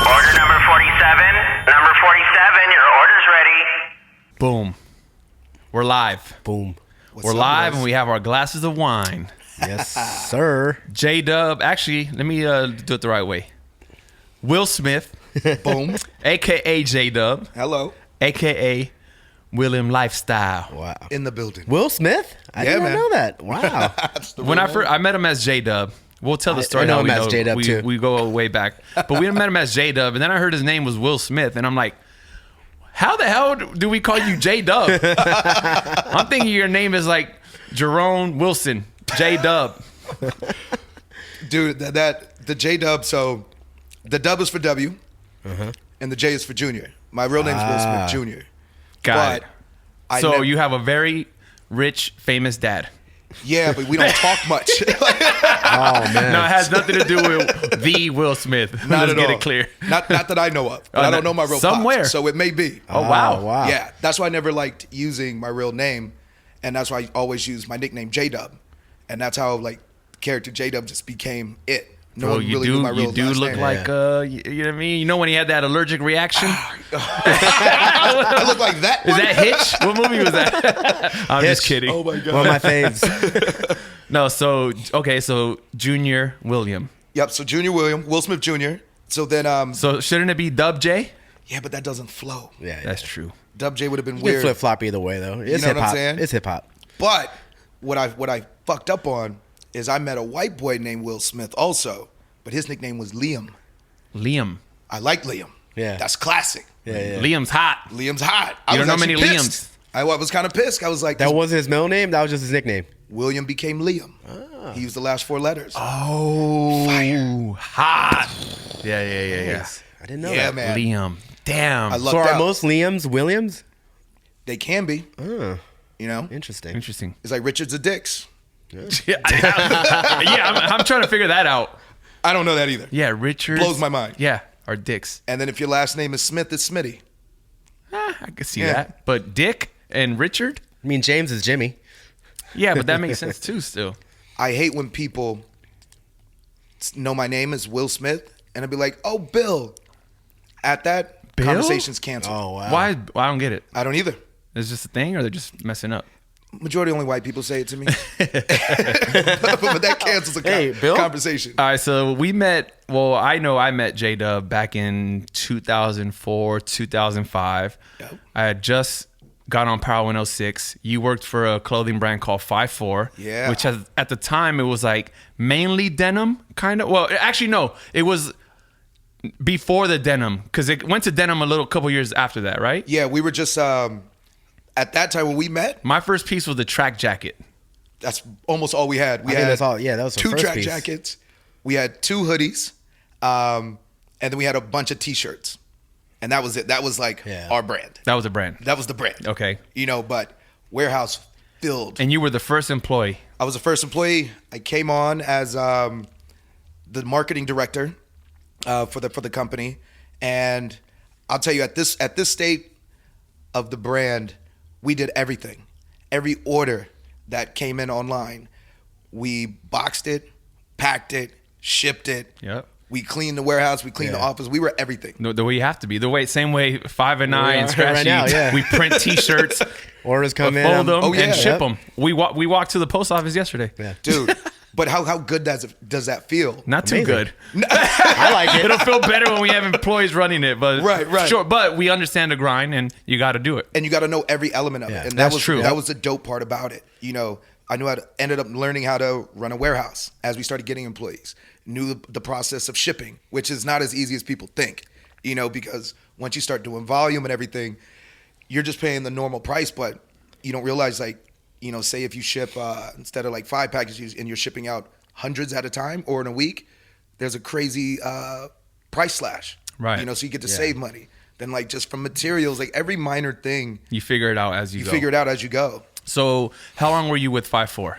Order number 47. Number 47, your order's ready. Boom. We're live. Boom. We're live and we have our glasses of wine. Yes, sir. J-Dub. Actually, let me do it the right way. Will Smith. Boom. A.K.A. J-Dub. Hello. A.K.A. William Lifestyle. Wow. In the building. Will Smith? I did not know that. Wow. When I met him as J-Dub. We'll tell the story. I know how him we as know. J-Dub too. We go way back. But we met him as J-Dub, and then I heard his name was Will Smith, and I'm like, how the hell do we call you J-Dub? I'm thinking your name is like Jerome Wilson, J-Dub. Dude, the J-Dub, so the dub is for W, and the J is for Junior. My real name's Will Smith Jr. Got But it. So you have a very rich, famous dad. Yeah, but we don't talk much. Oh, man. No, it has nothing to do with the Will Smith. Not Let's at get all. it clear. Not that I know of. But I don't know my real somewhere. pops, so it may be. Oh, wow. Wow. Yeah, that's why I never liked using my real name, and that's why I always use my nickname J-Dub, and that's how like the character J-Dub just became it. No one really knew my real You do last look name. like, you know what I mean? You know when he had that allergic reaction? I look like that. Is that Hitch? What movie was that? I'm just Hitch. kidding. Oh my god. One of my faves. No, so Junior William. Yep. So Junior William, Will Smith Jr. So then, So shouldn't it be Dub J? yeah, but that doesn't flow. Yeah, That's true. Dub J would have been You can weird. flip flop either way though. It's know what I'm hip hop. saying? It's hip hop. But what I fucked up on is I met a white boy named Will Smith also, but his nickname was Liam. Liam. I like Liam. Yeah. That's classic. Yeah. Liam's hot. Liam's hot. You don't know actually many pissed. Liams. I was kind of pissed. I was like, That wasn't his middle name. That was just his nickname. William became Liam. He used the last 4 letters. Oh, hot. Yeah. Nice. I didn't know Yeah, that. man. Liam. Damn. I love So are that. most Liams Williams? They can be. Oh, You know, interesting. Interesting. it's like Richards of Dicks. Yeah, I'm trying to figure that out. I don't know that either. Yeah, Richard. Blows my mind. Yeah, or Dicks. And then if your last name is Smith, it's Smitty. I could see Yeah. that. But Dick and Richard? I mean, James is Jimmy. Yeah, but that makes sense too still. I hate when people know my name is Will Smith, and I'd be like, "Oh, Bill." At that, Bill? conversation's canceled. Oh, wow. Why? I don't get it. I don't either. Is this a thing or they're just messing up? Majority only white people say it to me. But that cancels the Hey, Bill? conversation. All right, so we met. Well, I know I met J-Dub back in 2004, 2005. Yep. I had just got on Power 106. You worked for a clothing brand called 5'4", Yeah. which has, at the time it was like mainly denim, kind of. Well, actually no, it was before the denim because it went to denim a couple years after that, right? Yeah, we were just at that time when we met. My first piece was the track jacket. That's almost all we had. We I had think that's all. Yeah, that was the 2 first track piece. jackets. We had 2 hoodies, and then we had a bunch of T-shirts, and that was it. That was like our brand. That was a brand. That was the brand. Okay. You know, but warehouse filled. And you were the first employee. I was the first employee. I came on as the marketing director for the company, and I'll tell you at this state of the brand, we did everything. Every order that came in online, we boxed it, packed it, shipped it. Yep. We cleaned the warehouse. We cleaned the office. We were everything. The way you have to be. Same way 5 and 9 and are Scratchy. right now, yeah. We print T-shirts, Orders come in. fold them, Oh, yeah. and ship Yep. them. We walked to the post office yesterday. Yeah. Dude, but how good does that feel? Not too Amazing. good. I like it. It'll feel better when we have employees running it, but Right. Sure, but we understand the grind, and you got to do it. And you got to know every element of Yeah, it. And that's that was true. That was the dope part about it. You know, I knew ended up learning how to run a warehouse as we started getting employees. Knew the process of shipping, which is not as easy as people think. You know, because once you start doing volume and everything, you're just paying the normal price, but you don't realize, like, you know, say if you ship instead of like 5 packages and you're shipping out hundreds at a time or in a week, there's a crazy price slash. Right. You know, so you get to save money. Then like just from materials, like every minor thing, You figure it out as you go. figure it out as you go. So how long were you with 5'4"?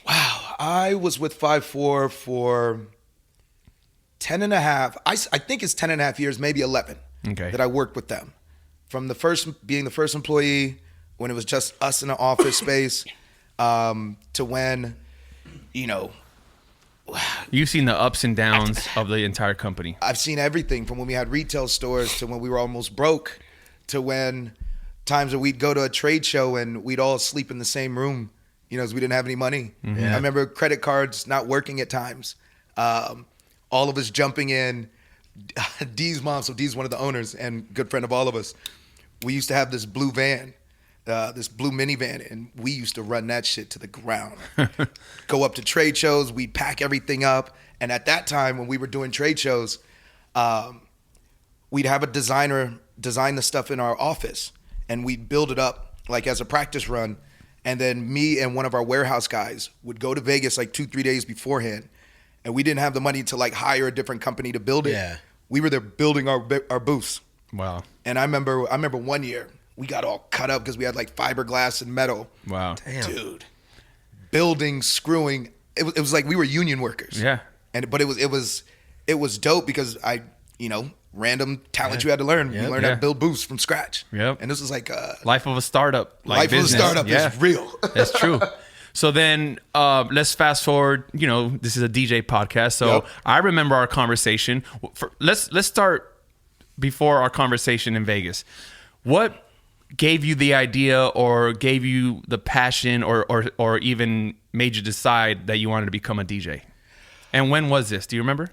Wow. I was with 5'4" for 10 and a half. I think it's 10 and a half years, maybe 11 Okay. that I worked with them. From being the first employee when it was just us in an office space to when, you know, You've seen the ups and downs of the entire company. I've seen everything from when we had retail stores to when we were almost broke to when times where we'd go to a trade show and we'd all sleep in the same room, you know, as we didn't have any money. I remember credit cards not working at times. All of us jumping in. Dee's mom, so Dee's one of the owners and good friend of all of us. We used to have this blue van, this blue minivan, and we used to run that shit to the ground. Go up to trade shows, we'd pack everything up. And at that time, when we were doing trade shows, we'd have a designer design the stuff in our office, and we'd build it up like as a practice run. And then me and one of our warehouse guys would go to Vegas like 2-3 days beforehand, and we didn't have the money to like hire a different company to build it. Yeah. We were there building our booths. Wow. And I remember one year we got all cut up because we had like fiberglass and metal. Wow. Damn. Dude, building, screwing. It was like we were union workers. Yeah. But it was dope because random talent you had to learn. Yep. You learned how to build booths from scratch. Yep. And this was like Life of a startup. Like life business. of a startup is real. That's true. So then let's fast forward. You know, this is a DJ podcast. So Yep. I remember our conversation. Let's start before our conversation in Vegas. What gave you the idea or gave you the passion or even made you decide that you wanted to become a DJ? And when was this? Do you remember?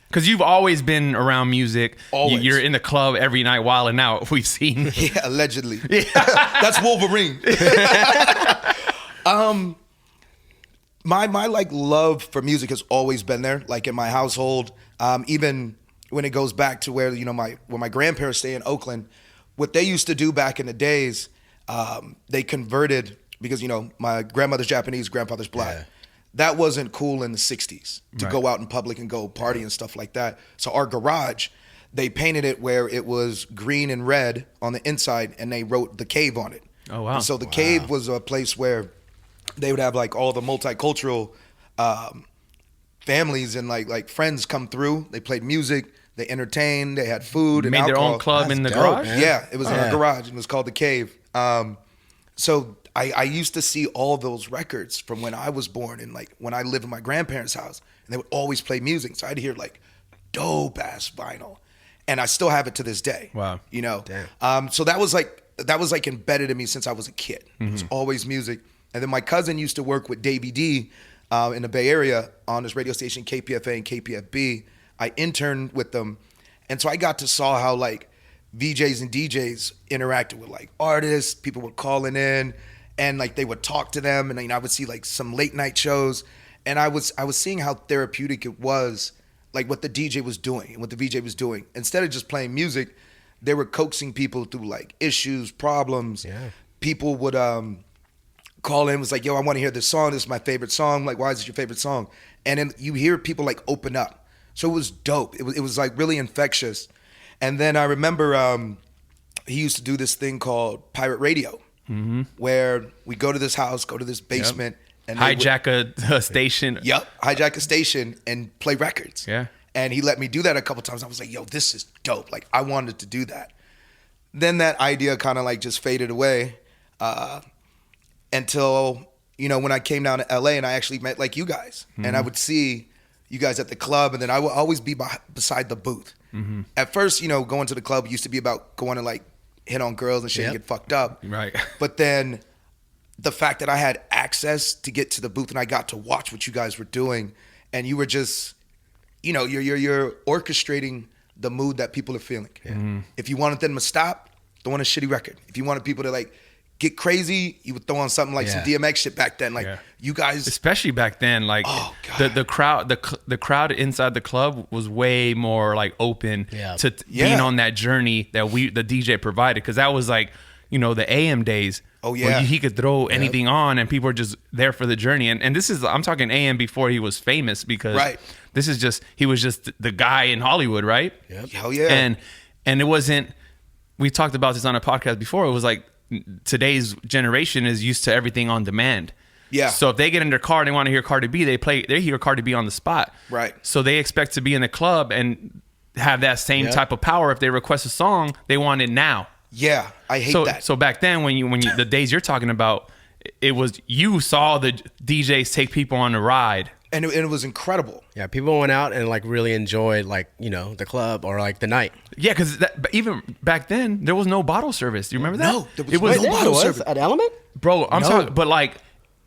Because you've always been around music. Always. You're in the club every night wilding out. We've seen. Yeah, allegedly. That's Wolverine. My like love for music has always been there, like in my household. Even when it goes back to where my grandparents stay in Oakland, what they used to do back in the days, they converted because my grandmother's Japanese, grandfather's black. Yeah. That wasn't cool in the 60s to Right. go out in public and go party and stuff like that. So our garage, they painted it where it was green and red on the inside, and they wrote The Cave on it. Oh, wow. And so the Cave was a place where they would have like all the multicultural families and like friends come through. They played music, they entertained, they had food and Made their alcohol. own club in the That's dope, garage? man. Yeah, it was in Yeah. our garage. It was called The Cave. So I used to see all those records from when I was born and like when I lived in my grandparents' house, and they would always play music. So I'd hear like dope ass vinyl, and I still have it to this day. Wow. Damn. So that was like embedded in me since I was a kid. It was always music. And then my cousin used to work with Davey D in the Bay Area on this radio station KPFA and KPFB. I interned with them, and so I got to saw how like VJs and DJs interacted with like artists. People were calling in, and like they would talk to them, and I would see like some late night shows, and I was seeing how therapeutic it was, like what the DJ was doing and what the VJ was doing. Instead of just playing music, they were coaxing people through like issues, problems. Yeah. People would call in, was like, yo, I want to hear this song. This is my favorite song. Like, why is it your favorite song? And then you hear people like open up. So it was dope. It was like really infectious. And then I remember he used to do this thing called pirate radio, where we go to this house, go to this basement, and they would- Hijack a station. Yep, hijack a station and play records. Yeah. And he let me do that a couple times. I was like, yo, this is dope. Like, I wanted to do that. Then that idea kind of like just faded away until, when I came down to LA and I actually met like you guys. And I would see you guys at the club, and then I would always be beside the booth. At first, going to the club used to be about going to like hit on girls and shit and Yep. get fucked up. Right. But then the fact that I had access to get to the booth and I got to watch what you guys were doing, and you were just, you're orchestrating the mood that people are feeling. If you wanted them to stop, throw on a shitty record. If you wanted people to like get crazy, you would throw on something like some Yeah. DMX shit back then. Like Yeah. you guys, Especially back then, like Oh, God. the crowd inside the club was way more like open Yeah. to Yeah. being on that journey that the DJ provided, because that was like the AM days. Oh, where yeah. he could throw anything on and people were just there for the journey. And this is, I'm talking AM before he was famous, because Right. this is just, he was just the guy in Hollywood, right? Yep. hell yeah. And it wasn't, we talked about this on a podcast before, it was like today's generation is used to everything on demand. Yeah. So if they get in their car and they want to hear Cardi B, they hear Cardi B on the spot. Right. So they expect to be in the club and have that same Yep. type of power. If they request a song, they want it now. yeah, I hate So that. so back then when you the days you're talking about, it was, you saw the DJs take people on a ride. and it was incredible. Yeah, people went out and like really enjoyed like, you know, the club or like the night. Yeah, because even back then there was no bottle service. Do you remember that? No, there was it was no bottle service. at Element? bro. I'm No. talking, but like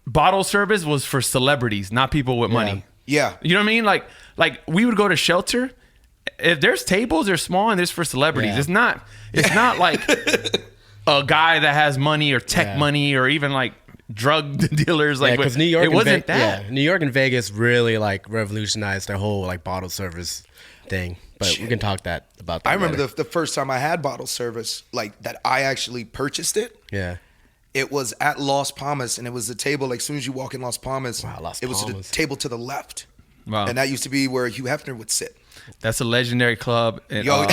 bottle service was for celebrities, not people with money. Yeah. You know what I mean? Like we would go to shelter. If there's tables, they're small and there's for celebrities. Yeah. It's not like a guy that has money or tech Yeah. money or even like drug dealers. Like Because New York, it and wasn't that. Yeah, New York and Vegas really like revolutionized their whole like bottle service thing. But we can talk about that. I remember later. the first time I had bottle service, like that I actually purchased it. Yeah. It was at Las Palmas, and it was the table. Like as soon as you walk in Las Palmas, Wow, Las it was the Palmas. table to the left, Wow. and that used to be where Hugh Hefner would sit. That's a legendary club in Yo.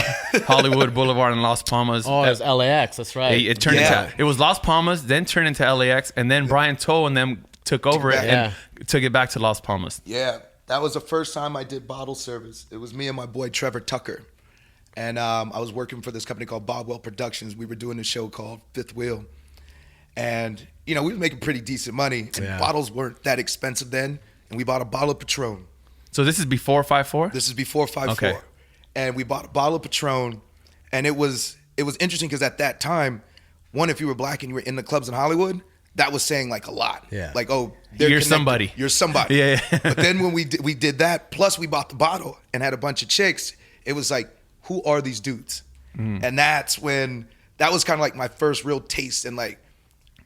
Hollywood Boulevard in Las Palmas. Oh, it was LAX. That's right. It turned Yeah. into, it was Las Palmas, then turned into LAX, and then Brian Toll and them took over it back. and took it back to Las Palmas. Yeah, that was the first time I did bottle service. It was me and my boy Trevor Tucker, and I was working for this company called Bobwell Productions. We were doing a show called Fifth Wheel, and you know we were making pretty decent money, and Yeah. bottles weren't that expensive then. And we bought a bottle of Patron. So this is before 5-4? This is before 5-4. Okay. And we bought a bottle of Patron, and it was interesting because at that time, one, if you were black and you were in the clubs in Hollywood, that was saying like a lot. Yeah. Like, oh, they're You're connected. somebody. You're somebody. Yeah. But then when we did that, plus we bought the bottle and had a bunch of chicks, it was like, who are these dudes? And that's when that was kind of like my first real taste and like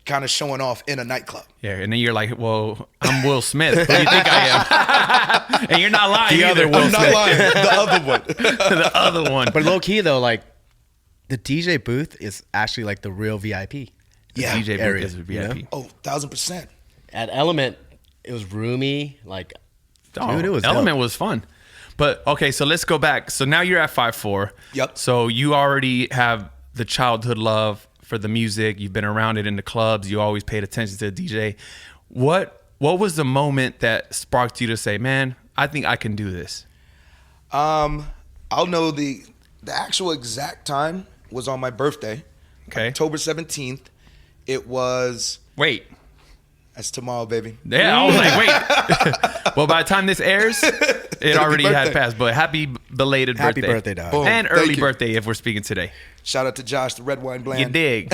kind of showing off in a nightclub. Yeah, and then you're like, well, I'm Will Smith. Who do you think I am? And you're not lying The either. other Will I'm not lying. The other one. The other one. But low key though, like the DJ booth is actually like the real VIP. Yeah. DJ booth area, is a VIP. you know? Oh, 1,000%. At Element, it was roomy. Like, Oh, dude, it was Element dope. was fun. But okay, so let's go back. So now you're at 5-4. Yep. So you already have the childhood love for the music. You've been around it in the clubs. You always paid attention to the DJ. What was the moment that sparked you to say, man, I think I can do this? I'll know the actual exact time was on my birthday. Okay. October 17th. It was, Wait. that's tomorrow, baby. Yeah, I was like, wait. Well, by the time this airs, it already had birthday. passed. But happy belated Happy birthday. birthday, dog. Boom. And Thank early you. birthday if we're speaking today. Shout out to Josh, the red wine bland. You dig.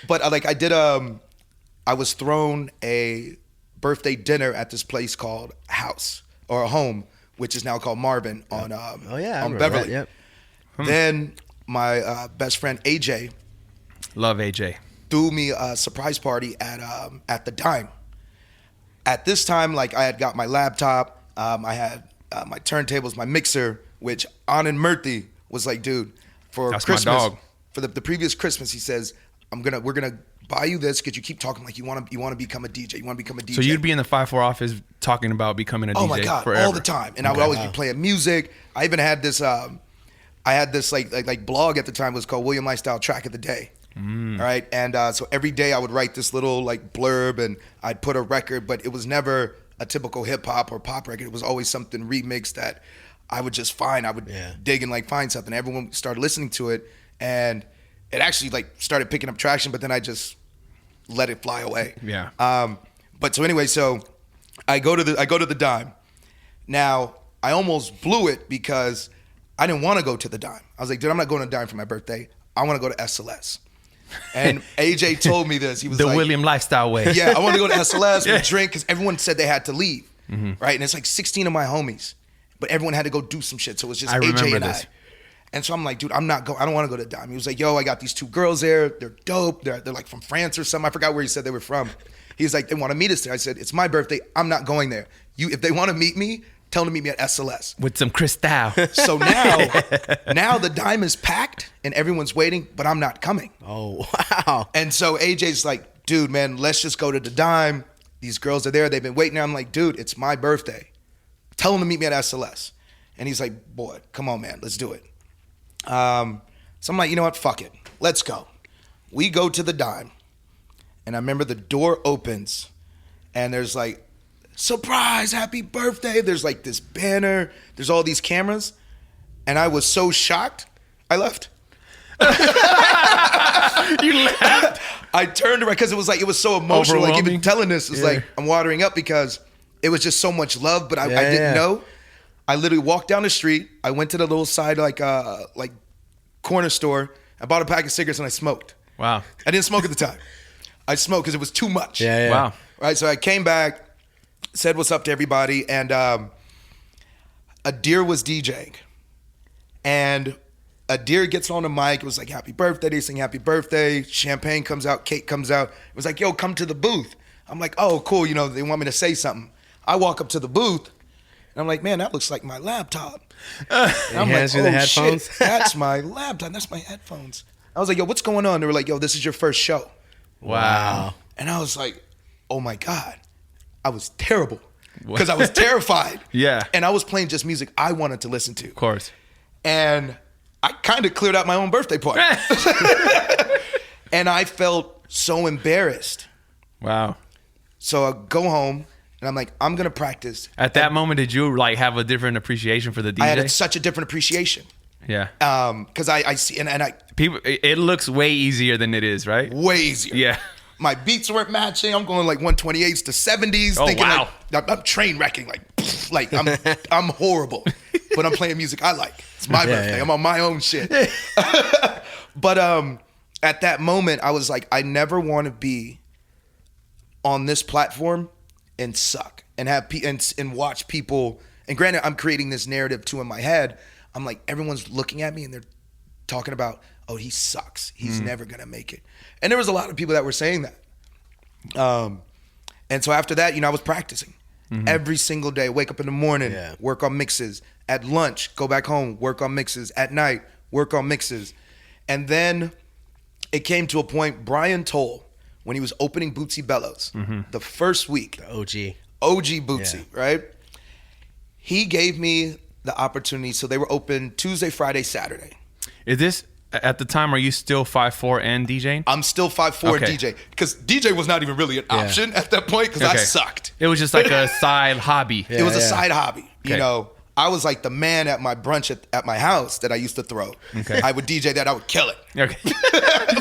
But like I did, I was thrown a birthday dinner at this place called House or a Home, which is now called Marvin on Oh yeah, I on remember Beverly. that, Yep. Then my best friend AJ Love AJ. threw me a surprise party at the Dime. At this time, like I had got my laptop, I had my turntables, my mixer, which Anand Murthy was like, dude, for That's my Christmas, dog. for the previous Christmas, he says, we're gonna buy you this because you keep talking like you want to become a DJ. You want to become a DJ. So you'd be in the 5-4 office talking about becoming a DJ Oh my god, forever. all the time, and I would always be playing music. I even had this. I had this like blog at the time. It was called William Lifestyle Track of the Day. All right, and so every day I would write this little like blurb, and I'd put a record, but it was never a typical hip hop or pop record. It was always something remixed that I would just find. I would dig and like find something. Everyone started listening to it, and it actually like started picking up traction. But then I just let it fly away. Yeah. But so anyway, so I go to the Dime. Now I almost blew it because I didn't want to go to the Dime. I was like, dude, I'm not going to Dime for my birthday. I want to go to SLS. And AJ told me this. He was The like, William lifestyle way. yeah, I want to go to SLS. Yeah. We drink because everyone said they had to leave, right? And it's like 16 of my homies, but everyone had to go do some shit. So it was just I AJ remember and this. I. And so I'm like, dude, I don't want to go to Dime. He was like, yo, I got these two girls there. They're dope. They're like from France or something. I forgot where he said they were from. He was like, they want to meet us there. I said, it's my birthday. I'm not going there. If they want to meet me, tell them to meet me at SLS. With some Cristal. So now the Dime is packed and everyone's waiting, but I'm not coming. Oh wow. And so AJ's like, dude, man, let's just go to the Dime. These girls are there. They've been waiting there. I'm like, dude, it's my birthday. Tell them to meet me at SLS. And he's like, boy, come on, man, let's do it. So I'm like, you know what? Fuck it. Let's go. We go to the Dime. And I remember the door opens and there's like, surprise, happy birthday. There's like this banner. There's all these cameras. And I was so shocked, I left. You left. I turned around because it was so emotional. Like Overwhelming. even telling this is like I'm watering up because it was just so much love, but I didn't know. I literally walked down the street. I went to the little side like corner store. I bought a pack of cigarettes and I smoked. Wow. I didn't smoke at the time. I smoked because it was too much. Yeah. Wow. Right. So I came back, said what's up to everybody, and Adir was DJing, and Adir gets on the mic. It was like happy birthday. They sing happy birthday. Champagne comes out. Cake comes out. It was like, yo, come to the booth. I'm like, oh, cool. You know, they want me to say something. I walk up to the booth. And I'm like, man, that looks like my laptop. And I'm like, hands you the headphones? Shit, that's my laptop. That's my headphones. I was like, yo, what's going on? They were like, yo, this is your first show. Wow. And I was like, oh my God. I was terrible because I was terrified. Yeah. And I was playing just music I wanted to listen to. Of course. And I kind of cleared out my own birthday party. And I felt so embarrassed. Wow. So I go home. And I'm like, I'm going to practice. At that moment, did you like have a different appreciation for the DJ? I had such a different appreciation. Yeah. Because I see, and I. People, it looks way easier than it is, right? Way easier. Yeah. My beats weren't matching. I'm going like 128s to 70s. Oh, thinking wow. like, I'm train wrecking. Like I'm horrible. But I'm playing music I like. It's my birthday. Yeah. I'm on my own shit. But at that moment, I was like, I never want to be on this platform and suck and have and watch people. And granted, I'm creating this narrative too in my head. I'm like, everyone's looking at me and they're talking about, oh, he sucks. He's never gonna make it. And there was a lot of people that were saying that. And so after that, I was practicing every single day. Wake up in the morning, work on mixes. At lunch, go back home, work on mixes. At night, work on mixes. And then it came to a point. Brian Toll, when he was opening Bootsy Bellows, the first week, The OG Bootsy, right? He gave me the opportunity. So they were open Tuesday, Friday, Saturday. Is this at the time? Are you still 5'4" and DJing? I'm still 5'4" Okay. DJ because DJ was not even really an option at that point because I sucked. It was just like a side hobby. It was a side hobby. Okay. I was like the man at my brunch at my house that I used to throw. Okay. I would DJ that. I would kill it. Okay.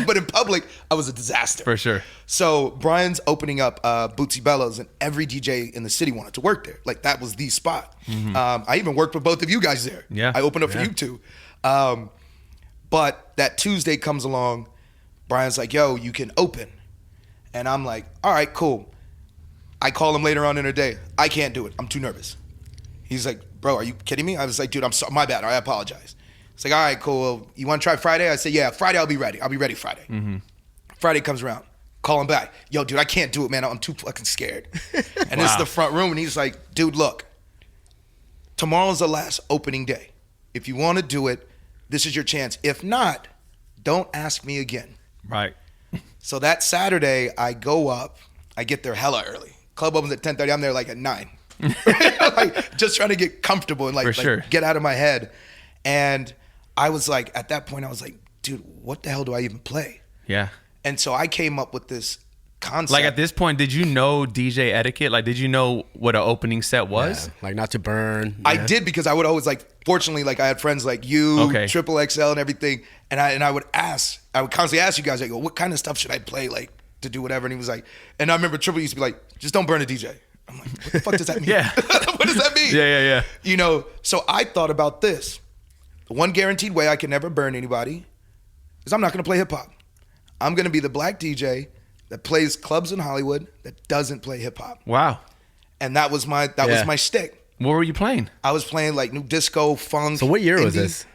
But in public, I was a disaster. For sure. So Brian's opening up Bootsy Bellows, and every DJ in the city wanted to work there. Like that was the spot. I even worked with both of you guys there. Yeah. I opened up for you two. But that Tuesday comes along. Brian's like, yo, you can open. And I'm like, all right, cool. I call him later on in the day. I can't do it. I'm too nervous. He's like, bro, are you kidding me? I was like, dude, I'm sorry. My bad. I apologize. It's like, all right, cool. You want to try Friday? I said, yeah, Friday I'll be ready. I'll be ready Friday. Friday comes around. Call him back. Yo, dude, I can't do it, man. I'm too fucking scared. And this is the front room. And he's like, dude, look, tomorrow's the last opening day. If you want to do it, this is your chance. If not, don't ask me again. Right. So that Saturday, I go up. I get there hella early. Club opens at 10:30. I'm there like at 9. Like just trying to get comfortable and like get out of my head. And I was like, at that point, I was like, dude, what the hell do I even play? Yeah. And so I came up with this concept. Like at this point, did you know DJ etiquette? Like, did you know what an opening set was? Yeah, like not to burn. I did because I would always fortunately, I had friends like you, Triple XL and everything. And I would constantly ask you guys, like, what kind of stuff should I play, like, to do whatever? And he was like, and I remember Triple used to be like, just don't burn a DJ. I'm like, what the fuck does that mean? Yeah. What does that mean? Yeah. So I thought about this. The one guaranteed way I can never burn anybody is I'm not going to play hip hop. I'm going to be the black DJ that plays clubs in Hollywood that doesn't play hip hop. Wow. And that was my shtick. What were you playing? I was playing like new disco, funk. So what year was indie. this?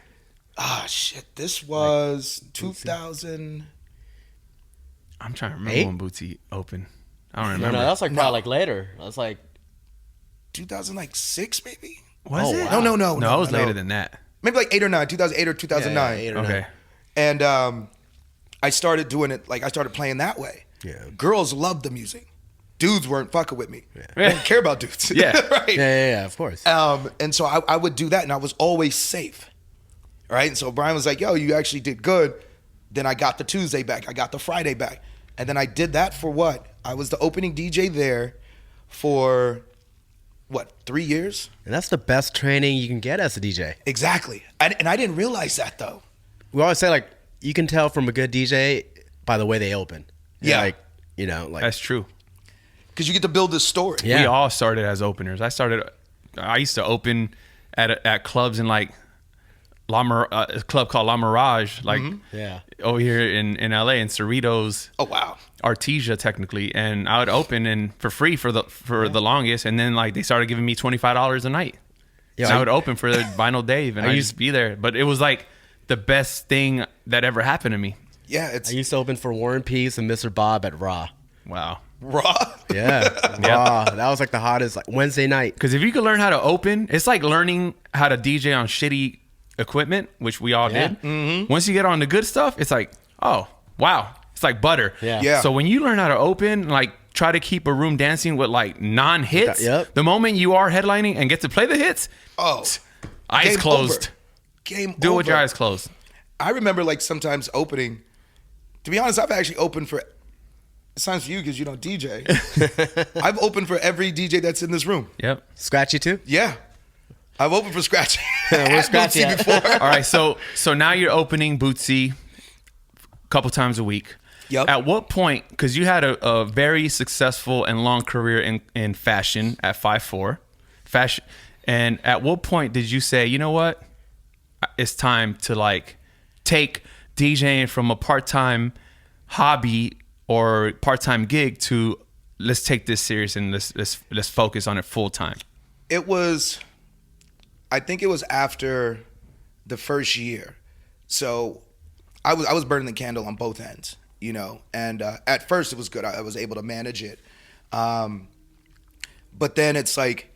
Shit. This was 2000. I'm trying to remember when Bootsy opened. I don't remember. No, that's like probably like later. That's like 2006 maybe. Was it? Wow. No. No, it was later than that. Maybe like 8 or 9, 2008 or 2009. Yeah, 8 or 9. Okay. And I started doing it, I started playing that way. Yeah. Girls loved the music. Dudes weren't fucking with me. Yeah. I didn't care about dudes. Yeah. Right. Yeah, of course. And so I would do that, and I was always safe. Right? And so Brian was like, yo, you actually did good. Then I got the Tuesday back. I got the Friday back. And then I did that for what? I was the opening DJ there for, 3 years? And that's the best training you can get as a DJ. Exactly. And I didn't realize that, though. We always say, you can tell from a good DJ by the way they open. Yeah. Like, That's true. because you get to build this story. Yeah. We all started as openers. I used to open at clubs in like a club called La Mirage, like Yeah. over here in LA, in Cerritos. Oh wow. Artesia technically, and I would open and for free for the longest, and then like they started giving me $25 a night. Yeah, So I would open for Vinyl Dave, and I used to be there. But it was like the best thing that ever happened to me. Yeah, I it's used to open for War and Peace and Mr. Bob at Raw. Wow. raw. Yeah, Raw. That was like the hottest like Wednesday night. Because if you could learn how to open, it's like learning how to DJ on shitty equipment, which we all Yeah. did. Mm-hmm. Once you get on the good stuff, it's like, oh wow, it's like butter. Yeah. Yeah. So when you learn how to open, like try to keep a room dancing with like non-hits. Yep. The moment you are headlining and get to play the hits, Oh, eyes game closed. over. Game Do it over. with your eyes closed. I remember like sometimes opening. To be honest, I've actually opened for. It sounds for you because you don't DJ. I've opened for every DJ that's in this room. Yep. Scratchy too. Yeah, I've opened for Scratchy. Where's Scratchy Bootsy at? before. All right. So now you're opening Bootsy a couple times a week. Yep. At what point, because you had a very successful and long career in fashion at 5'4", fashion, and at what point did you say, you know what, it's time to like take DJing from a part-time hobby or part-time gig to let's take this serious and let's focus on it full-time? It was, I think it was after the first year. So I was burning the candle on both ends, you know. And at first it was good. I was able to manage it. But then it's like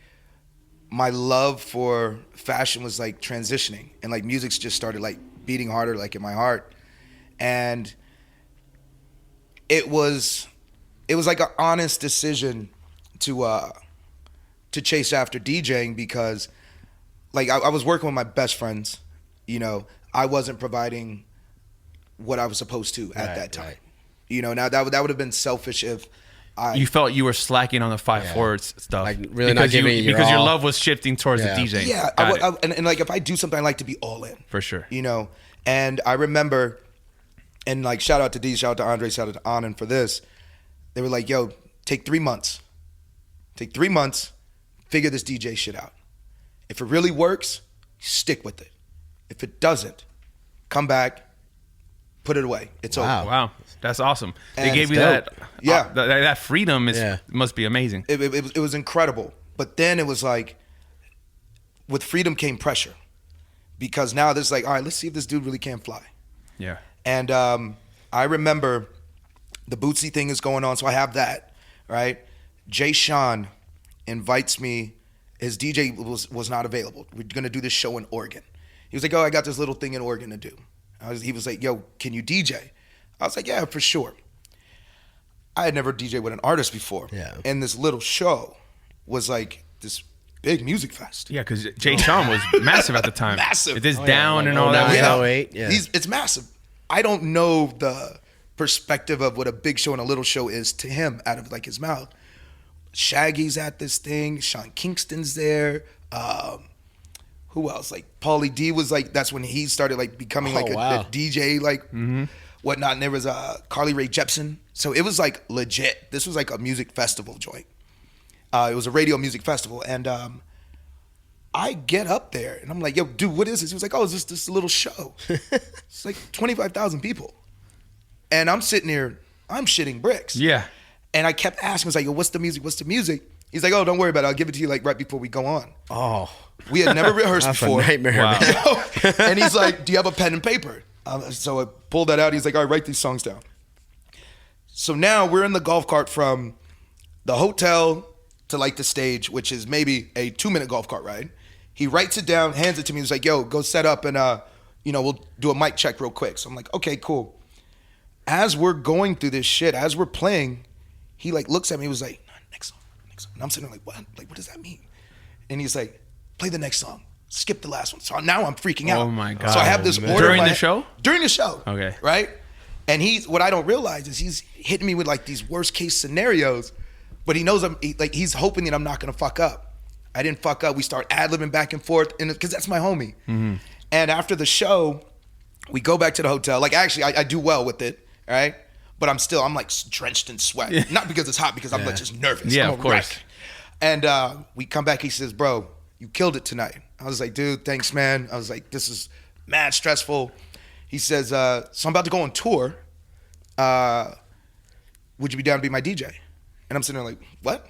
my love for fashion was like transitioning, and like music's just started like beating harder like in my heart. And it was like an honest decision to chase after DJing, because like I was working with my best friends, you know. I wasn't providing what I was supposed to at that time. Right. You know, now that would have been selfish if You felt you were slacking on the 5'4" stuff, Like, really not giving it your because your all. love was shifting towards Yeah. the DJ. Yeah, Got it. and like if I do something, I like to be all in. For sure. You know, and I remember, and like shout out to D, shout out to Andre, shout out to Anand for this. They were like, yo, take 3 months. Take 3 months, figure this DJ shit out. If it really works, stick with it. If it doesn't, come back, put it away. It's Wow. over. Wow, that's awesome. They And gave you dope. that. Yeah. That freedom Yeah. must be amazing. It was incredible. But then it was like, with freedom came pressure. Because now there's like, all right, let's see if this dude really can fly. Yeah. And I remember the Bootsy thing is going on, so I have that, right? Jay Sean invites me. His DJ was not available. We're going to do this show in Oregon. He was like, oh, I got this little thing in Oregon to do. He was like, yo, can you DJ? I was like, yeah, for sure. I had never DJed with an artist before. Yeah. And this little show was like this big music fest. Yeah, because Jay Sean was massive at the time. Massive. This yeah, down like and all that. 09. stuff. 08, yeah. It's massive. I don't know the perspective of what a big show and a little show is to him out of like his mouth. Shaggy's at this thing. Sean Kingston's there. Who else? Like Paulie D was like, that's when he started like becoming like wow. a DJ, like whatnot. And there was Carly Rae Jepsen. So it was like legit. This was like a music festival joint. It was a radio music festival. And I get up there and I'm like, yo, dude, what is this? He was like, oh, it's just this little show. It's like 25,000 people. And I'm sitting here, I'm shitting bricks. Yeah. And I kept asking, I was like, yo, what's the music? What's the music? He's like, oh, don't worry about it. I'll give it to you like right before we go on. Oh, We had never rehearsed that's before. a nightmare. Wow. Man. And he's like, do you have a pen and paper? So I pulled that out. He's like, all right, write these songs down. So now we're in the golf cart from the hotel to like the stage, which is maybe a 2-minute golf cart ride. He writes it down, hands it to me. He's like, yo, go set up and, we'll do a mic check real quick. So I'm like, okay, cool. As we're going through this shit, as we're playing, he like looks at me, he was like, next song. And I'm sitting there like, what? Like, what does that mean? And he's like, play the next song. Skip the last one. So now I'm freaking out. Oh my God. So I have this man. order in During my the head- show? During the show. Okay. Right? And what I don't realize is he's hitting me with like these worst case scenarios, but he knows he's hoping that I'm not gonna fuck up. I didn't fuck up. We start ad-libbing back and forth, and because that's my homie. Mm-hmm. And after the show, we go back to the hotel. Like actually, I do well with it, right? but I'm like drenched in sweat. Not because it's hot, because I'm like just nervous. Yeah, I'm of course. wreck. And we come back. He says, "Bro, you killed it tonight." I was like, "Dude, thanks, man." I was like, "This is mad stressful." He says, "So I'm about to go on tour. Would you be down to be my DJ?" And I'm sitting there like, "What?"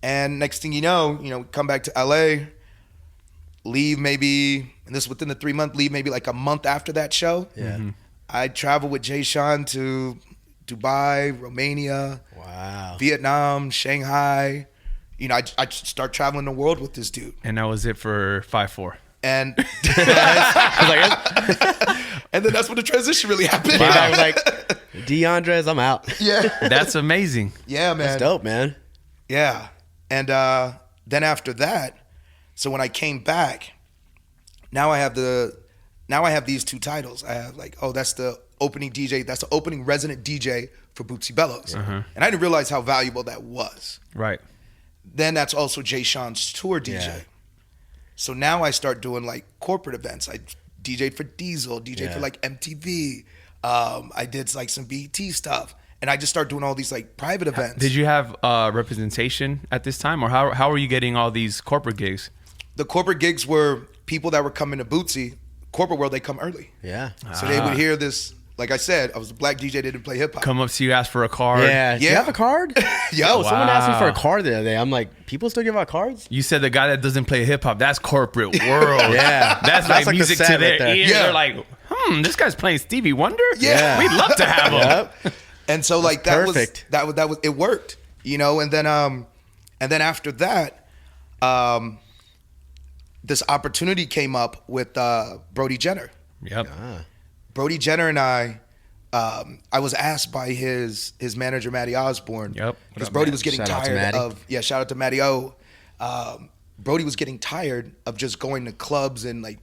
And next thing you know, we come back to LA, leave maybe, and this within the 3 month, leave maybe like a month after that show. Yeah. I traveled with Jay Sean to Dubai, Romania, Wow. Vietnam, Shanghai. I start traveling the world with this dude. And that was it for 5'4". And I and then that's when the transition really happened. was like, DeAndres, I'm out. Yeah. That's amazing. Yeah, man. That's dope, man. Yeah. And then after that, so when I came back, now I have these two titles. I have like, that's the opening DJ, that's the opening resident DJ for Bootsy Bellows. And I didn't realize how valuable that was. Right. Then that's also Jay Sean's tour DJ. Yeah. So now I start doing like corporate events. I DJ'd for Diesel, DJ'd for Yeah. like MTV. I did like some BET stuff. And I just start doing all these like private events. Did you have representation at this time, or how were you getting all these corporate gigs? The corporate gigs were people that were coming to Bootsy. Corporate world, they come early. Yeah. So they would hear this. Like I said, I was a black DJ that didn't play hip hop. Come up to you, ask for a card. Yeah. Do you Yeah. have a card? Yo, Someone asked me for a Wow. card the other day. I'm like, people still give out cards? You said the guy that doesn't play hip hop, that's corporate world. Yeah. That's That's like like the music to set their right there. ear. Yeah. They're like, this guy's playing Stevie Wonder? Yeah. We'd love to have him. Yep. And so like that perfect. was it worked, and then after that, this opportunity came up with Brody Jenner. Yep. Brody Jenner and I was asked by his manager Matty Osborne. Yep. Because Brody was getting Shout out to tired Matty. of shout out to Matty O. Brody was getting tired of just going to clubs and like,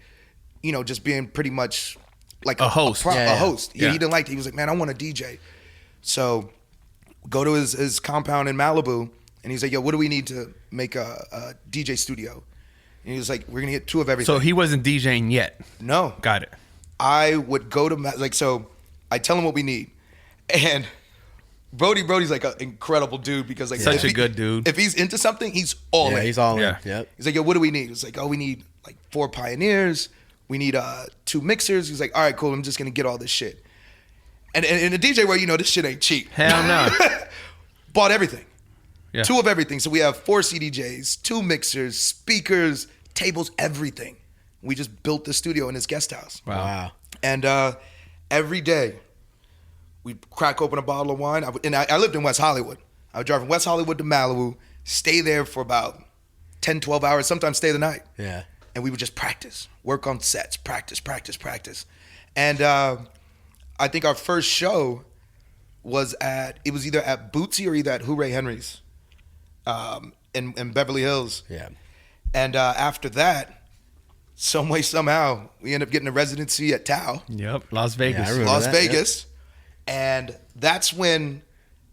just being pretty much like A host. A Yeah. host. Yeah. He didn't like it. He was like, man, I want to DJ. So go to his compound in Malibu, and he's like, yo, what do we need to make a DJ studio? And he was like, we're gonna get 2 of everything. So he wasn't DJing yet. No. Got it. I would go to so I tell him what we need, and Brody's like an incredible dude because like Such if a good dude. If he's into something, he's all Yeah, in. he's all Yeah. in. Yep. He's like, yo, what do we need? It's like, we need like 4 pioneers. We need 2 mixers. He's like, all right, cool. I'm just gonna get all this shit. And in the DJ world, this shit ain't cheap. Hell no. Bought everything. Yeah. 2 of everything. So we have 4 CDJs, 2 mixers, speakers, tables, everything. We just built the studio in his guest house. Wow. And every day, we'd crack open a bottle of wine. I lived in West Hollywood. I would drive from West Hollywood to Malibu, stay there for about 10, 12 hours, sometimes stay the night. Yeah. And we would just practice, work on sets, practice. And I think our first show was either at Bootsy or either at Hooray Henry's in Beverly Hills. Yeah. And after that, some way, somehow, we end up getting a residency at Tao, Yep. Las Vegas. I remember Las that, Vegas. And that's when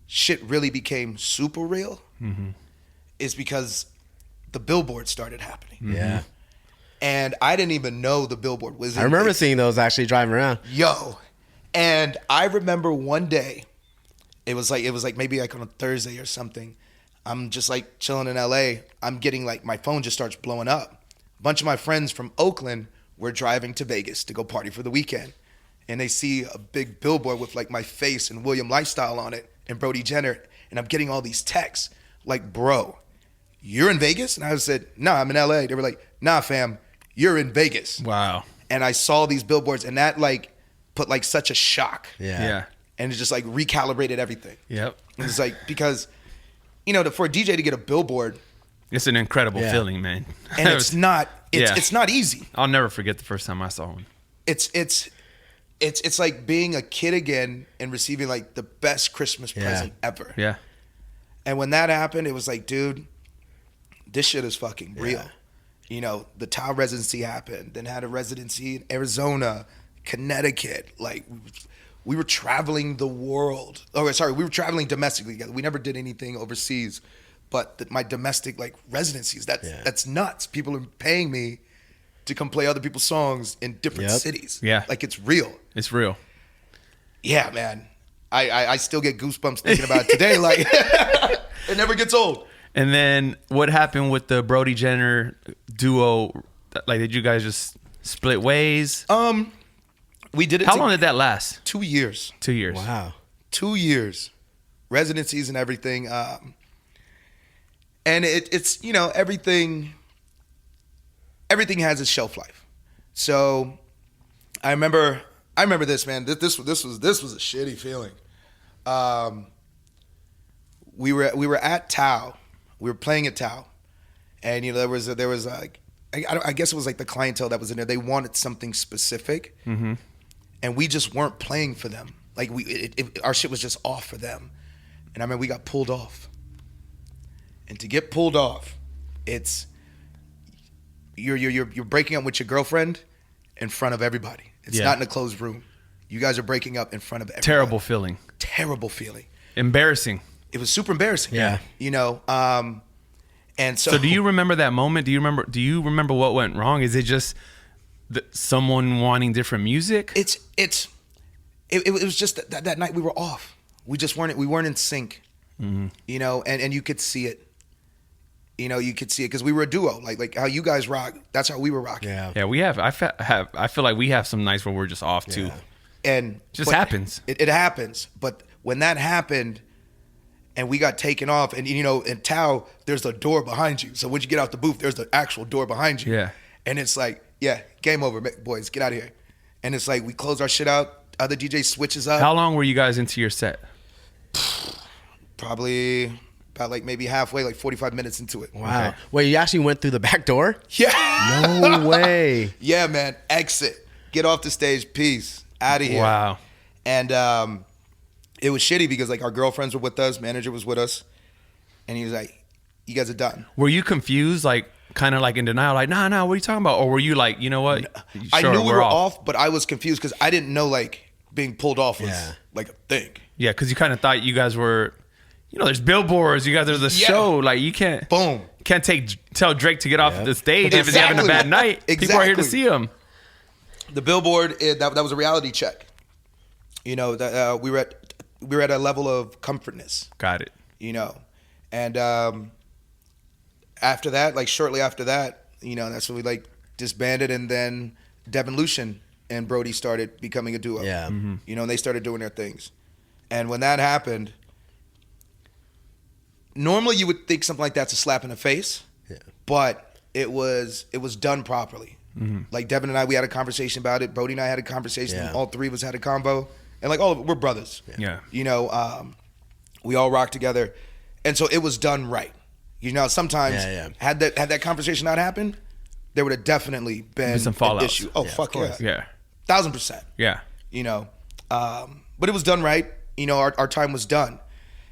shit really became super real, is because the billboard started happening. Yeah. And I didn't even know the billboard was in I remember it. seeing those actually driving around. Yo. And I remember one day, it was like maybe like on a Thursday or something. I'm just like chilling in LA. I'm getting like, my phone just starts blowing up. A bunch of my friends from Oakland were driving to Vegas to go party for the weekend. And they see a big billboard with like my face and William Lifestyle on it and Brody Jenner. And I'm getting all these texts like, bro, you're in Vegas? And I said, nah, I'm in LA. They were like, nah, fam, you're in Vegas. Wow. And I saw these billboards, and that like put like such a shock. Yeah. And it just like recalibrated everything. Yep. It was like, because, for a DJ to get a billboard, It's an incredible Yeah. feeling, man. and it's not easy. I'll never forget the first time I saw one. It's like being a kid again and receiving like the best Christmas present ever. Yeah. And when that happened, it was like, dude, this shit is fucking real. The Tao residency happened, then had a residency in Arizona, Connecticut. Like, we were traveling the world. Oh, sorry, we were traveling domestically together. We never did anything overseas, but my domestic like residencies. That's nuts. People are paying me to come play other people's songs in different cities. Yeah. Like, it's real. It's real. Yeah, man. I still get goosebumps thinking about it today. Like it never gets old. And then what happened with the Brody Jenner duo? Like, did you guys just split ways? We did it. How long did that last? 2 years. 2 years. Wow. 2 years, residencies and everything. And it's everything has its shelf life. So I remember this, man. This was a shitty feeling. We were at Tao. We were playing at Tao, and there was like I guess it was like the clientele that was in there. They wanted something specific, and we just weren't playing for them. Like our shit was just off for them, and I mean we got pulled off. And to get pulled off, it's you're breaking up with your girlfriend in front of everybody. It's not in a closed room. You guys are breaking up in front of everybody. Terrible feeling. Terrible feeling. Embarrassing. It was super embarrassing. Yeah. And so. So do you remember that moment? Do you remember what went wrong? Is it just someone wanting different music? It was just that night we were off. We weren't in sync. And you could see it. You could see it because we were a duo. Like how you guys rock. That's how we were rocking. Yeah. We have. I feel like we have some nights where we're just off too. And just happens. It happens. But when that happened, and we got taken off, and in Tao, there's a door behind you. So when you get out the booth, there's the actual door behind you. Yeah. And it's like, game over, boys, get out of here. And it's like we close our shit out. Other DJ switches up. How long were you guys into your set? Probably about like maybe halfway, like 45 minutes into it. Wow. Wait, you actually went through the back door? Yeah. No way. Yeah, man. Exit. Get off the stage. Peace. Out of here. Wow. And it was shitty because like our girlfriends were with us, manager was with us, and he was like, "You guys are done." Were you confused, like kind of like in denial, like, nah, what are you talking about? Or were you like, you know what? I Sure, knew we were off. off, but I was confused because I didn't know like being pulled off was like a thing. Yeah, because you kind of thought you guys were, there's billboards. You guys are the show. Like you can't. Boom. Can't tell Drake to get off the stage if he's having a bad night. People are here to see him. The billboard that was a reality check. We were at a level of comfortness. Got it. And after that, like shortly after that, that's when we like disbanded, and then Devin Lucian and Brody started becoming a duo. Yeah. And they started doing their things. And when that happened, normally you would think something like that's a slap in the face, but it was done properly. Like Devin and I, we had a conversation about it. Brody and I had a conversation. Yeah. All three of us had a combo, and like we're brothers. Yeah. We all rock together, and so it was done right. Sometimes had that conversation not happened, there would have definitely been some an fallout. issue. Oh, fuck yeah. Yeah. 1000%. Yeah. But it was done right. Our time was done.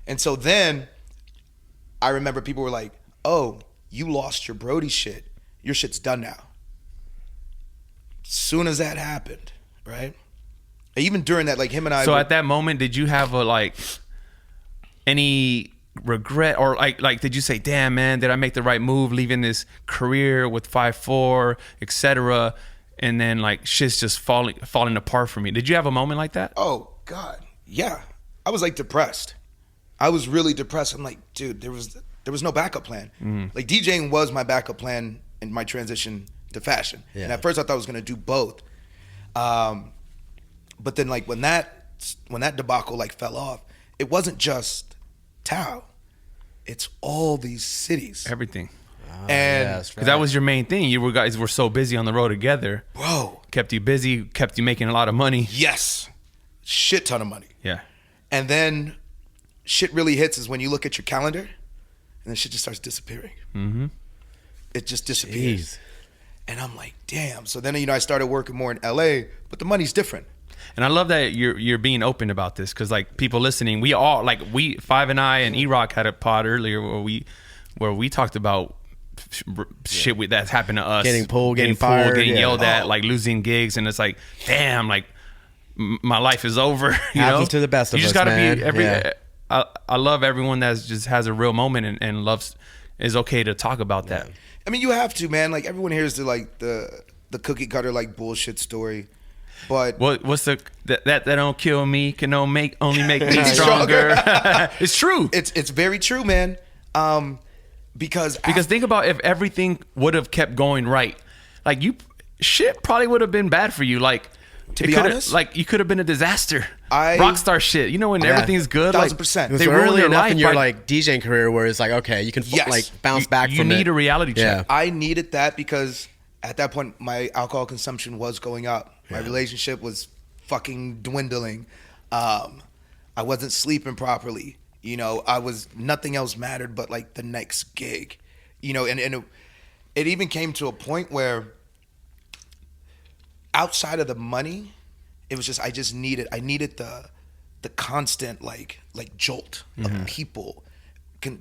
And so then I remember people were like, "Oh, you lost your Brody shit. Your shit's done now." Soon as that happened, right? Even during that, like him and I. So at that moment, did you have any regret, or like did you say, "Damn, man, did I make the right move leaving this career with 5'4", etc.?" And then like shit's just falling apart for me. Did you have a moment like that? Oh God, yeah. I was like depressed. I was really depressed. I'm like, dude, there was no backup plan. Like DJing was my backup plan in my transition to fashion. Yeah. And at first I thought I was gonna do both. But then like when that debacle like fell off, it wasn't just Tao. It's all these cities. Everything. And that's Because that was your main thing. You guys were so busy on the road together. bro, Kept you busy, kept you making a lot of money. yes. Shit ton of money. Yeah. And then shit really hits is when you look at your calendar and then shit just starts disappearing. It just disappears. Jeez. And I'm like, damn. So then, I started working more in LA, but the money's different. And I love that you're being open about this, because like people listening, we all like Five and I and E-Rock had a pod earlier where we talked about shit that's happened to us, Getting pulled, getting fired, getting yelled at, Oh. like losing gigs, and it's like, damn, like my life is over. You Happens know, to the best of you just us, gotta man. be every. Yeah. I love everyone that just has a real moment and loves is okay to talk about that. I mean, you have to, man. Like everyone hears the cookie cutter like bullshit story. But what's the that don't kill me can only make me stronger. It's true. it's very true, man. Because Think about if everything would have kept going right, like shit probably would have been bad for you. Like to be honest, like you could have been a disaster. Rockstar shit. You know when everything's good, 1000%. It was they ruin early your enough life in your by- like DJing career where it's like, okay, you can Yes. like bounce back You from need it. a reality Yeah. check. I needed that because at that point my alcohol consumption was going up. My relationship was fucking dwindling. I wasn't sleeping properly. You know, nothing else mattered but like the next gig. You know, and it even came to a point where outside of the money, it was just I needed the constant like jolt of people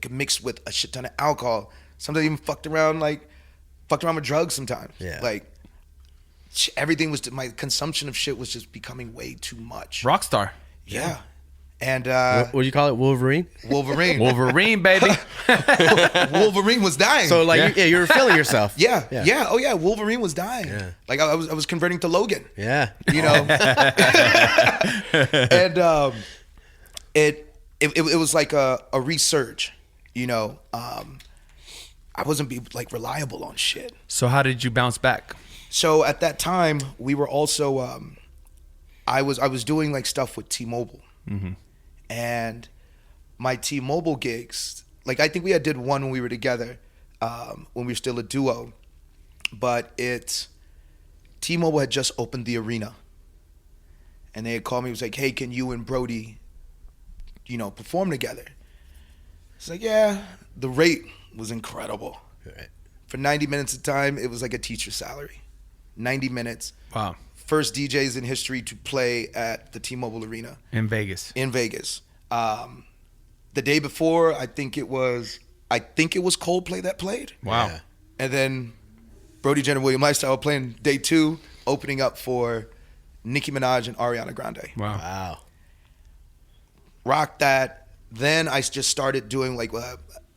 mixed with a shit ton of alcohol. Sometimes even fucked around with drugs sometimes. Yeah. Like everything was my consumption of shit was just becoming way too much. Rockstar. Yeah. And What do you call it? Wolverine? Wolverine, baby. Wolverine was dying. So like, you were feeling yourself. yeah. Oh yeah, Wolverine was dying. Yeah. Like I was converting to Logan. Yeah. You know. And it was like a resurge. You know, I wasn't like reliable on shit. So how did you bounce back? So at that time, we were also I was doing like stuff with T-Mobile, and my T-Mobile gigs. Like I think we did one when we were together, when we were still a duo, but T-Mobile had just opened the arena, and they had called me. It was like, hey, can you and Brody, perform together? It's like, yeah. The rate was incredible. Right. For 90 minutes of time, it was like a teacher's salary. 90 minutes. Wow. First DJs in history to play at the T-Mobile Arena. In Vegas. The day before, I think it was Coldplay that played. Wow. Yeah. And then Brody Jenner, William Lifestyle playing day 2, opening up for Nicki Minaj and Ariana Grande. Wow. Wow. Rocked that. Then I just started doing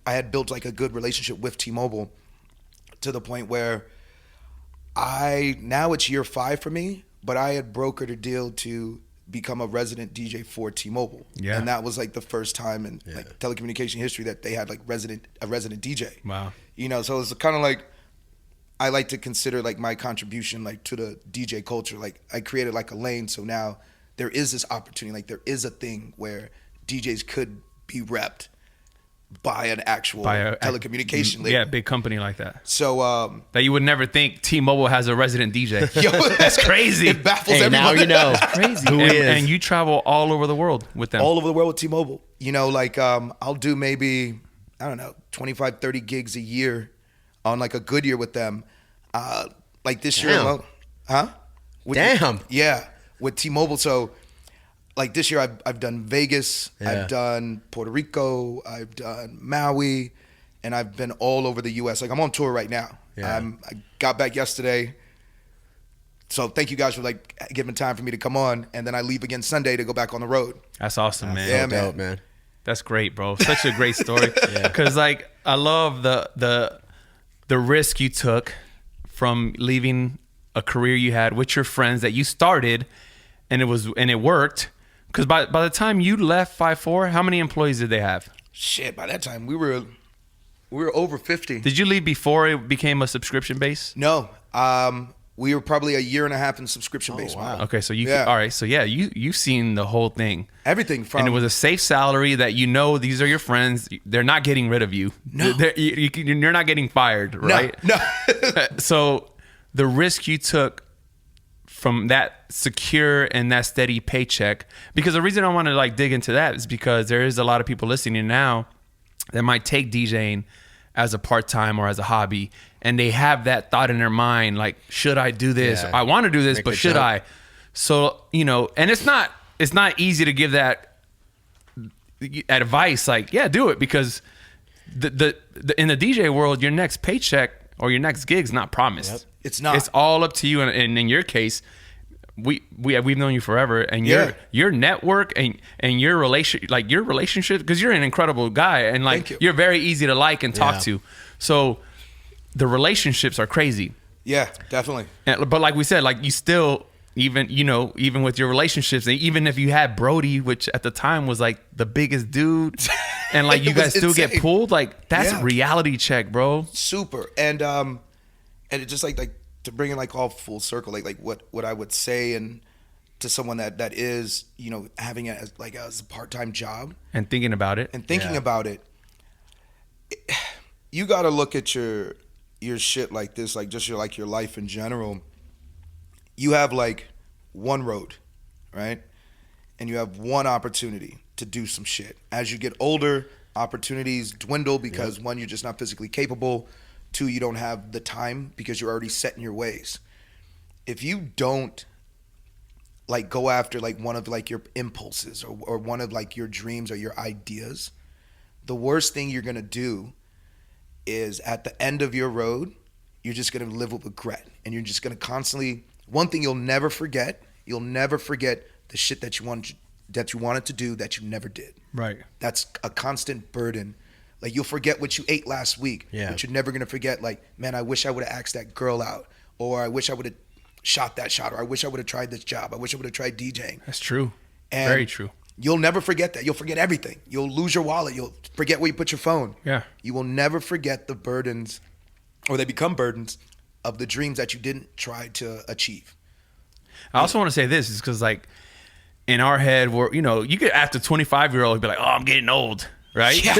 I had built like a good relationship with T-Mobile to the point where now it's year 5 for me, but I had brokered a deal to become a resident DJ for T-Mobile. Yeah. And that was like the first time in like telecommunication history that they had like a resident DJ. Wow. So it was kind of like, I like to consider like my contribution like to the DJ culture. Like I created like a lane. So now there is this opportunity, like there is a thing where DJs could be repped by an actual telecommunication label. Yeah, big company like that. So That you would never think T-Mobile has a resident DJ. yo, That's crazy. It baffles Hey, now everyone. you know. Crazy. Who and, is? and you travel all over the world with them. All over the world with T-Mobile. I'll do maybe, I don't know, 25, 30 gigs a year on like a good year with them. Like this year Damn. alone. Huh? Damn. Yeah, with T-Mobile. So like this year I've done Vegas, Yeah. I've done Puerto Rico, I've done Maui, and I've been all over the US. Like I'm on tour right now. Yeah. I got back yesterday. So thank you guys for like giving time for me to come on, and then I leave again Sunday to go back on the road. That's awesome, man. Yeah, So man. dope, man. That's great, bro. Such a great story. Because like I love the risk you took from leaving a career you had with your friends that you started, and it worked. Because by the time you left 5-4, how many employees did they have? Shit, by that time we were over 50. Did you leave before it became a subscription base? No, we were probably a year and a half in subscription based. wow. Okay, so Yeah. all right, so yeah, you've seen the whole thing. Everything from And it was a safe salary that these are your friends. They're not getting rid of you. No. You're not getting fired, right? No. So the risk you took from that secure and that steady paycheck, because the reason I want to like dig into that is because there is a lot of people listening now that might take DJing as a part-time or as a hobby, and they have that thought in their mind, like, should I do this? Yeah. I want to do this, Make but the should jump. I? So, and it's not easy to give that advice, like, yeah, do it, because the in the DJ world, your next paycheck or your next gig's not promised. Yep. It's not. It's all up to you, and in your case, we've known you forever, and Yeah. your network and your relationship, because you're an incredible guy, and like Thank you. you're very easy to like and talk Yeah. to. So the relationships are crazy. Yeah, definitely. But like we said, like you still even even with your relationships, and even if you had Brody, which at the time was like the biggest dude, and like you guys still get pulled, like that's a reality check, bro. Super. And it just like to bring it like all full circle, like what I would say and to someone that is, having it as a part-time job and thinking about it you got to look at your shit like this, like just your life in general. You have like one road, right? And you have one opportunity to do some shit. As you get older, opportunities dwindle because one, you're just not physically capable. Two, you don't have the time because you're already set in your ways. If you don't like go after like one of like your impulses or one of like your dreams or your ideas, the worst thing you're gonna do is at the end of your road, you're just gonna live with regret, and you're just gonna constantly. One thing you'll never forget the shit that you wanted to do that you never did. Right. That's a constant burden. Like you'll forget what you ate last week, but you're never gonna forget. Like, man, I wish I would have asked that girl out, or I wish I would have shot that shot, or I wish I would have tried this job. I wish I would have tried DJing. That's true. And very true. You'll never forget that. You'll forget everything. You'll lose your wallet. You'll forget where you put your phone. Yeah. You will never forget the burdens, or they become burdens, of the dreams that you didn't try to achieve. I also want to say this is because like in our head, you could after 25-year-old be like, oh, I'm getting old, right? Yeah.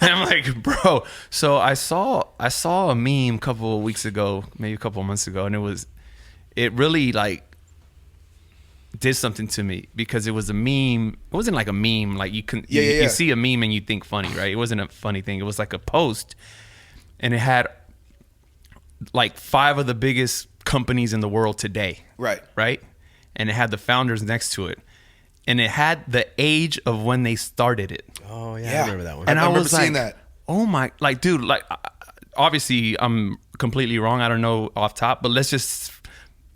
And I'm like, bro. So I saw a meme a couple of weeks ago, maybe a couple of months ago, and it really like did something to me because it was a meme. It wasn't like a meme. Like you see a meme and you think funny, right? It wasn't a funny thing. It was like a post, and it had like 5 of the biggest companies in the world today. Right. And it had the founders next to it, and it had the age of when they started it. Oh yeah. I remember that one. And I was seeing like, that. oh my, like, dude, like, obviously I'm completely wrong. I don't know off top, but let's just,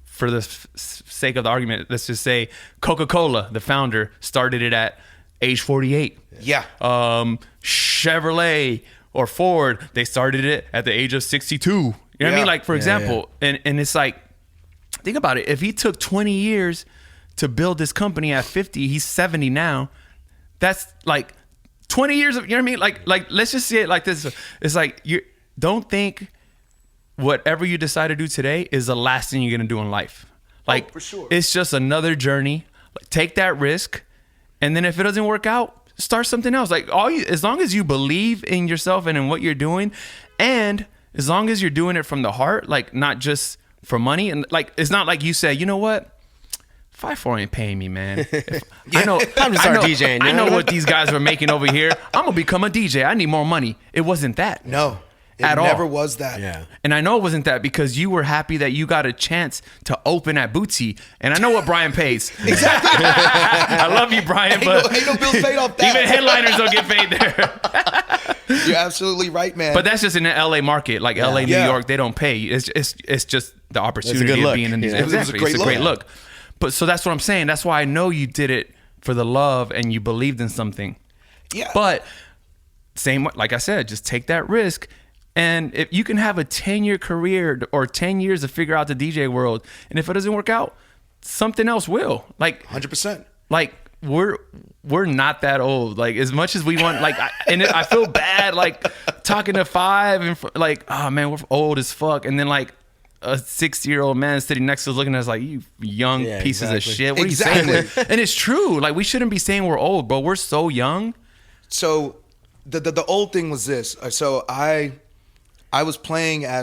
for the sake of the argument, let's just say Coca-Cola, the founder, started it at age 48. Yeah. Chevrolet or Ford, they started it at the age of 62. You know what I mean? Like, for example, and it's like, think about it. If he took 20 years to build this company at 50, he's 70 now. That's like 20 years of, you know what I mean? Like let's just see it like this. It's like, you don't think whatever you decide to do today is the last thing you're going to do in life. Like, for sure. It's just another journey. Take that risk. And then if it doesn't work out, start something else. Like as long as you believe in yourself and in what you're doing, and as long as you're doing it from the heart, like not just for money, and like it's not like you say, you know what, 5-4 ain't paying me, man. I know, Time to start DJing. I know what these guys were making over here. I'm gonna become a DJ. I need more money. It wasn't that. No, it at never all. was that. Yeah. And I know it wasn't that because you were happy that you got a chance to open at Bootsy. And I know what Brian pays. Exactly. I love you, Brian, but ain't no bills paid off that. even headliners don't get paid there. You're absolutely right, man. But that's just in the LA market. Like LA, New York, they don't pay. It's just the opportunity of being in these. Exactly. It's a great look. But so that's what I'm saying. That's why I know you did it for the love and you believed in something. Yeah. But same, like I said, just take that risk. And if you can have a 10-year career or 10 years to figure out the DJ world, and if it doesn't work out, something else will. Like 100%. Like we're not that old. Like as much as we want, like, I feel bad, like talking to 5 and like, oh man, we're old as fuck. And then like a 60-year-old man sitting next to us looking at us like, you young pieces of shit. What are you saying? And it's true. Like we shouldn't be saying we're old, but we're so young. So the old thing was this. So I was playing at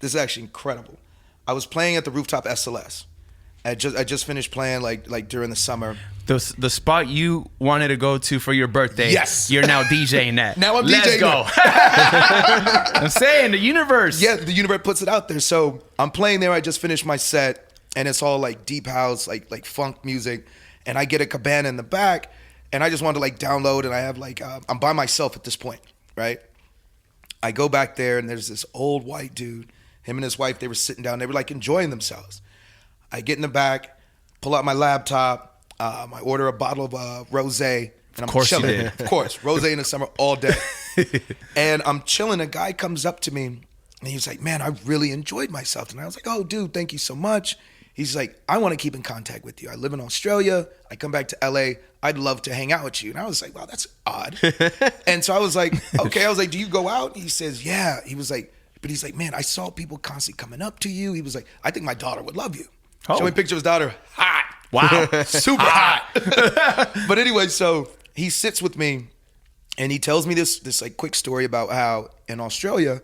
this is actually incredible. I was playing at the Rooftop SLS. I just finished playing like during the summer. The spot you wanted to go to for your birthday. Yes. You're now DJing that. Now I'm Let's DJing go. I'm saying the universe. Yeah, the universe puts it out there. So I'm playing there. I just finished my set, and it's all like deep house, like funk music, and I get a cabana in the back, and I just wanted to like download, and I have like I'm by myself at this point, right? I go back there, and there's this old white dude. Him and his wife, they were sitting down. They were like enjoying themselves. I get in the back, pull out my laptop, I order a bottle of rosé, and I'm chilling. You did. Of course, rosé in the summer all day. And I'm chilling. A guy comes up to me, and he was like, "Man, I really enjoyed myself." And I was like, "Oh, dude, thank you so much." He's like, I want to keep in contact with you. I live in Australia. I come back to LA. I'd love to hang out with you. And I was like, wow, that's odd. And so I was like, okay. I was like, do you go out? He says, yeah. He was like, but he's like, man, I saw people constantly coming up to you. He was like, I think my daughter would love you. Oh. Show me a picture of his daughter. Hot. Wow. Super hot. But anyway, so he sits with me and he tells me this like quick story about how in Australia,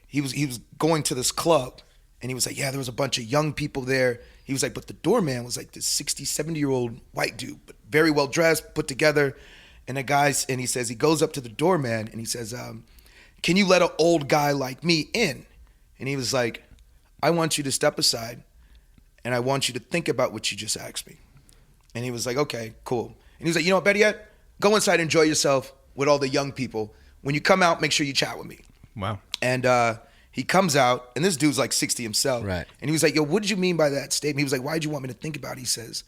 he was going to this club and he was like, yeah, there was a bunch of young people there. He was like, but the doorman was like this 60, 70-year-old white dude, but very well dressed, put together. And and he says, he goes up to the doorman and he says, can you let an old guy like me in? And he was like, I want you to step aside and I want you to think about what you just asked me. And he was like, okay, cool. And he was like, you know what, better yet, go inside, enjoy yourself with all the young people. When you come out, make sure you chat with me. Wow. And he comes out, and this dude's like 60 himself. Right. And he was like, yo, what did you mean by that statement? He was like, why did you want me to think about it? He says,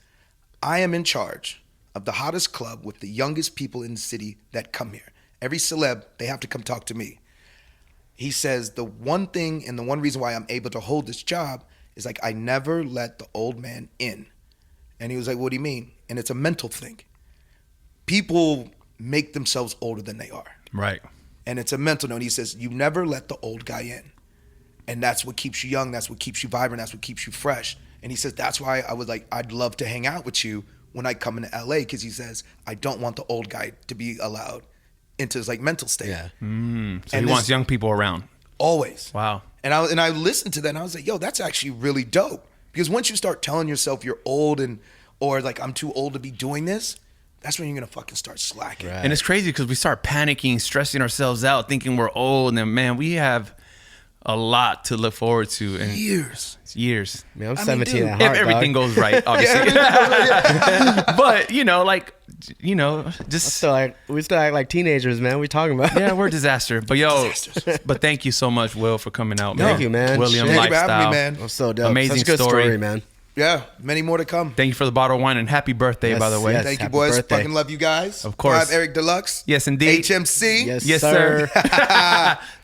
I am in charge of the hottest club with the youngest people in the city that come here. Every celeb, they have to come talk to me. He says, the one thing and the one reason why I'm able to hold this job is like, I never let the old man in. And he was like, what do you mean? And it's a mental thing. People make themselves older than they are. Right. And it's a mental note. He says, you never let the old guy in. And that's what keeps you young. That's what keeps you vibrant. That's what keeps you fresh. And he says, that's why I'd love to hang out with you when I come into LA. Because he says, I don't want the old guy to be allowed into his like mental state. Yeah. So he wants young people around. Always. Wow. And I listened to that and I was like, yo, that's actually really dope. Because once you start telling yourself you're old or like I'm too old to be doing this, that's when you're gonna fucking start slacking. Right. And it's crazy because we start panicking, stressing ourselves out, thinking we're old. And then, man, we have a lot to look forward to. And Years. Years. Man, I'm I mean, 17 dude, at If heart, everything dog. goes right, obviously. But, just... We still act like teenagers, man. What we talking about? Yeah, we're a disaster. But but thank you so much, Will, for coming out, man. Thank you, man. William Shit. Thank you for Lifestyle. having me, man. I'm so dope. Amazing Such a good story. man. Yeah, many more to come. Thank you for the bottle of wine and happy birthday, Yes, by the way. yes. Thank you, Happy boys. birthday. Fucking love you guys. Of course. Five Eric Dlux. Yes, indeed. HMC. Yes, Yes, sir.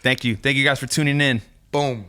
Thank you. Thank you guys for tuning in. Boom.